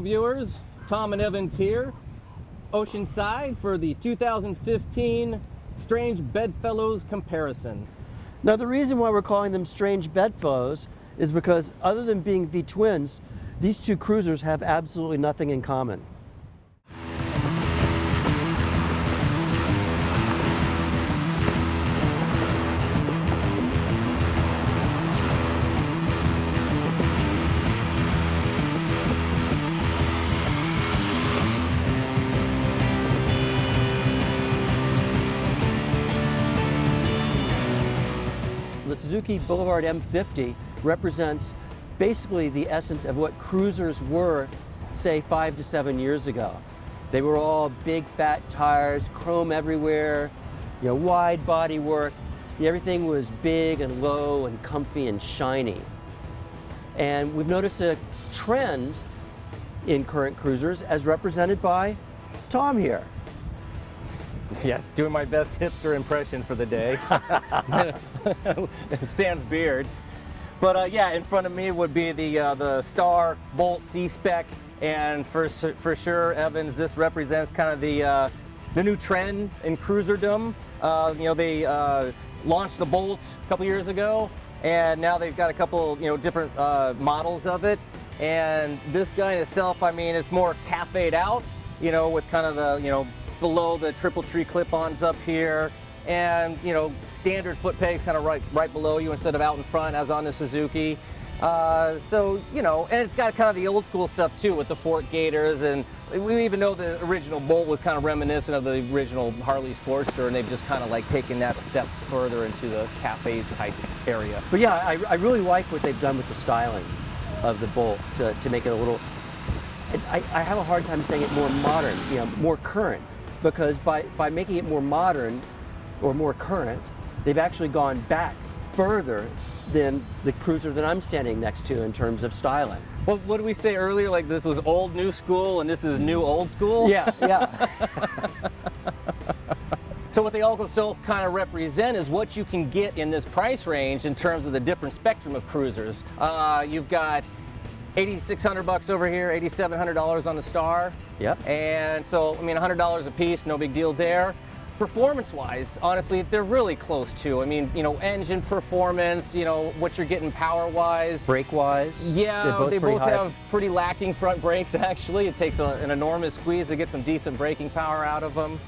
viewers, Tom and Evans here, Oceanside for the 2015 Strange Bedfellows comparison. Now the reason why we're calling them Strange Bedfellows is because other than being V-twins, these two cruisers have absolutely nothing in common. The Suzuki Boulevard M50 represents basically the essence of what cruisers were, say, 5 to 7 years ago. They were all big fat tires, chrome everywhere, wide body work. Everything was big and low and comfy and shiny. And we've noticed a trend in current cruisers as represented by Tom here. Yes, doing my best hipster impression for the day. Sans beard. But yeah, in front of me would be the Star Bolt C-Spec, and for sure, Evans, this represents kind of the new trend in cruiserdom. They launched the Bolt a couple years ago, and now they've got a couple different models of it. And this guy in itself, I mean, it's more cafe'd out, with kind of the below the triple tree clip-ons up here, and standard foot pegs kind of right below you instead of out in front as on the Suzuki. And it's got kind of the old school stuff too with the fork gaiters, and we even know the original Bolt was kind of reminiscent of the original Harley Sportster, and they've just kind of like taken that a step further into the cafe type area. But yeah, I really like what they've done with the styling of the Bolt to make it a little, I have a hard time saying it more modern, more current. Because by making it more modern or more current, they've actually gone back further than the cruiser that I'm standing next to in terms of styling. Well, what did we say earlier? Like this was old new school and this is new old school? Yeah. So what they also kind of represent is what you can get in this price range in terms of the different spectrum of cruisers. You've got $8,600 over here, $8,700 on the Star. Yep. And so, I mean, $100 a piece, no big deal there. Performance-wise, honestly, they're really close too. I mean, engine performance, what you're getting power-wise. Brake-wise? Yeah, they both have pretty lacking front brakes, actually. It takes an enormous squeeze to get some decent braking power out of them.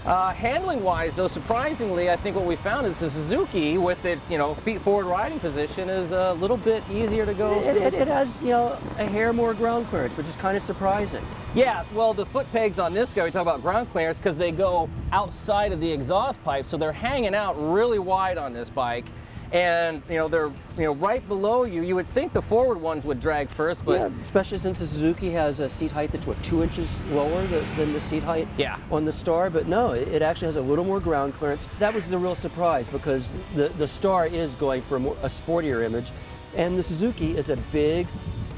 Handling-wise, though, surprisingly, I think what we found is the Suzuki, with its feet forward riding position, is a little bit easier to go. It has a hair more ground clearance, which is kind of surprising. Yeah, well, the foot pegs on this guy, we talk about ground clearance because they go outside of the exhaust pipe, so they're hanging out really wide on this bike. And they're right below you. You would think the forward ones would drag first, but yeah, especially since the Suzuki has a seat height that's 2 inches lower than the seat height on the Star. But no, it actually has a little more ground clearance. That was the real surprise because the Star is going for a sportier image, and the Suzuki is a big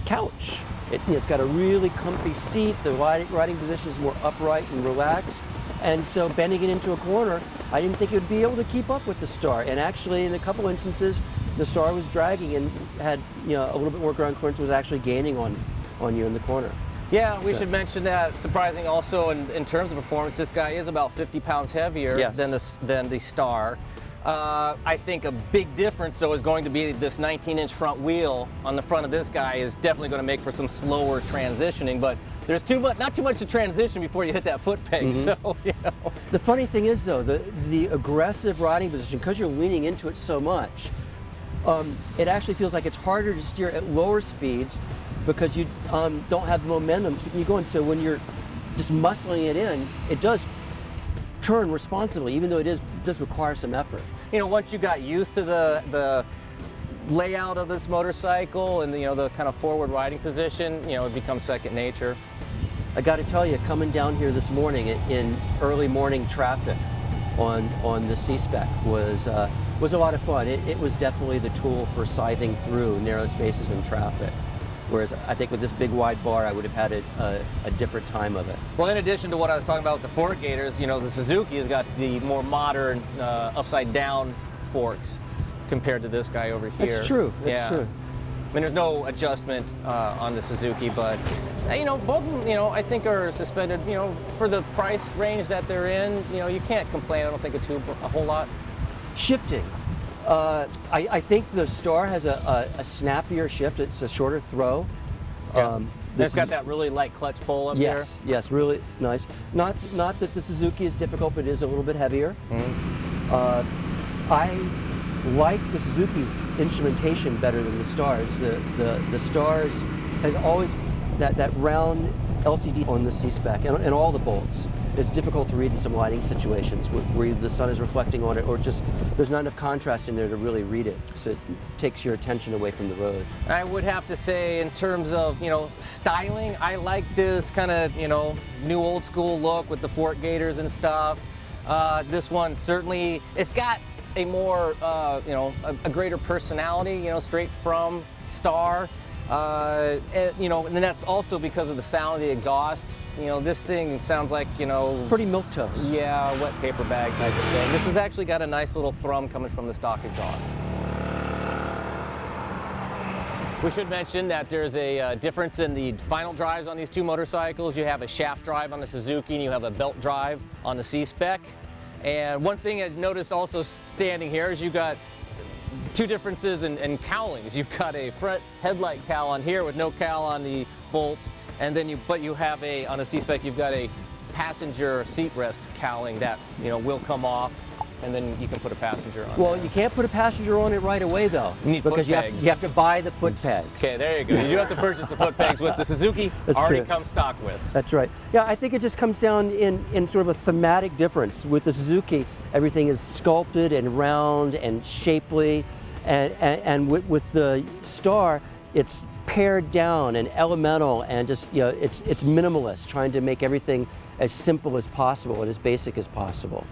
couch. It's got a really comfy seat. The riding position is more upright and relaxed. And so bending it into a corner, I didn't think it would be able to keep up with the Star. And actually, in a couple instances, the Star was dragging and had a little bit more ground clearance, was actually gaining on you in the corner. Yeah, we should mention that. Surprising also in terms of performance, this guy is about 50 pounds heavier than the Star. I think a big difference, though, is going to be this 19-inch front wheel on the front of this guy is definitely going to make for some slower transitioning, but there's not too much to transition before you hit that foot peg, so, The funny thing is, though, the aggressive riding position, because you're leaning into it so much, it actually feels like it's harder to steer at lower speeds because you don't have the momentum keeping you going. So when you're just muscling it in, it does turn responsibly, even though it does require some effort. Once you got used to the layout of this motorcycle and the kind of forward riding position, it becomes second nature. I got to tell you, coming down here this morning in early morning traffic on the C-Spec was a lot of fun. It was definitely the tool for scything through narrow spaces in traffic. Whereas I think with this big wide bar, I would have had a different time of it. Well, in addition to what I was talking about with the fork gaiters, the Suzuki has got the more modern upside down forks compared to this guy over here. That's true. That's true. I mean, there's no adjustment on the Suzuki, but You know, both of them, you know, I think are suspended, you know, for the price range that they're in. You know, you can't complain, I don't think, a whole lot. Shifting. I think the Star has a snappier shift. It's a shorter throw. Yeah. It's got that really light clutch pull up there. Yes, really nice. Not that the Suzuki is difficult, but it is a little bit heavier. I like the Suzuki's instrumentation better than the Stars. The Stars has always that round LCD on the C-Spec and all the bolts. It's difficult to read in some lighting situations where the sun is reflecting on it, or just there's not enough contrast in there to really read it. So it takes your attention away from the road. I would have to say, in terms of, you know, styling, I like this kind of, you know, new old school look with the fork gaiters and stuff. This one certainly, it's got a more, you know, a greater personality, you know, straight from Star. You know, and that's also because of the sound of the exhaust. You know, this thing sounds like, you know, pretty milquetoast. Yeah, wet paper bag type of thing. This has actually got a nice little thrum coming from the stock exhaust. We should mention that there's a difference in the final drives on these two motorcycles. You have a shaft drive on the Suzuki and you have a belt drive on the C-Spec. And one thing I noticed also standing here is you've got two differences in cowlings. You've got a front headlight cowl on here with no cowl on the Bolt, and then you have on a C-Spec you've got a passenger seat rest cowling that, you know, will come off, and then you can put a passenger on. Well, you can't put a passenger on it right away though, because you have to buy the foot pegs. Okay, there you go. You do have to purchase the foot pegs with the Suzuki. Already comes stock with. That's right. Yeah, I think it just comes down in sort of a thematic difference. With the Suzuki, everything is sculpted and round and shapely, and with the Star, it's pared down and elemental, and just, you know, it's minimalist, trying to make everything as simple as possible and as basic as possible.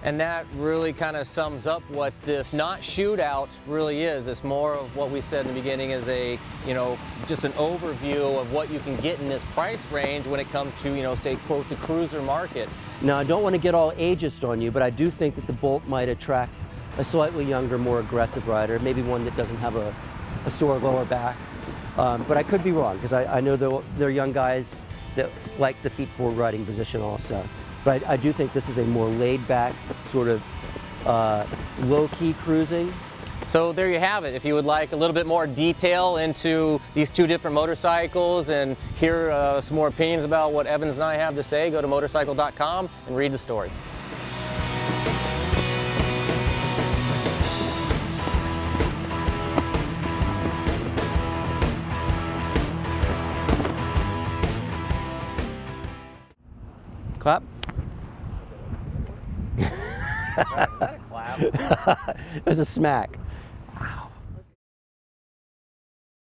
And that really kind of sums up what this not shootout really is. It's more of what we said in the beginning is a, you know, just an overview of what you can get in this price range when it comes to, you know, say, quote, the cruiser market. Now, I don't want to get all ageist on you, but I do think that the Bolt might attract a slightly younger, more aggressive rider, maybe one that doesn't have a sore lower back. But I could be wrong, because I know there are young guys that like the feet forward riding position also. But I do think this is a more laid-back, sort of low-key cruising. So there you have it. If you would like a little bit more detail into these two different motorcycles and hear some more opinions about what Evans and I have to say, go to Motorcycle.com and read the story. Clap. Is that a clap? There's a smack.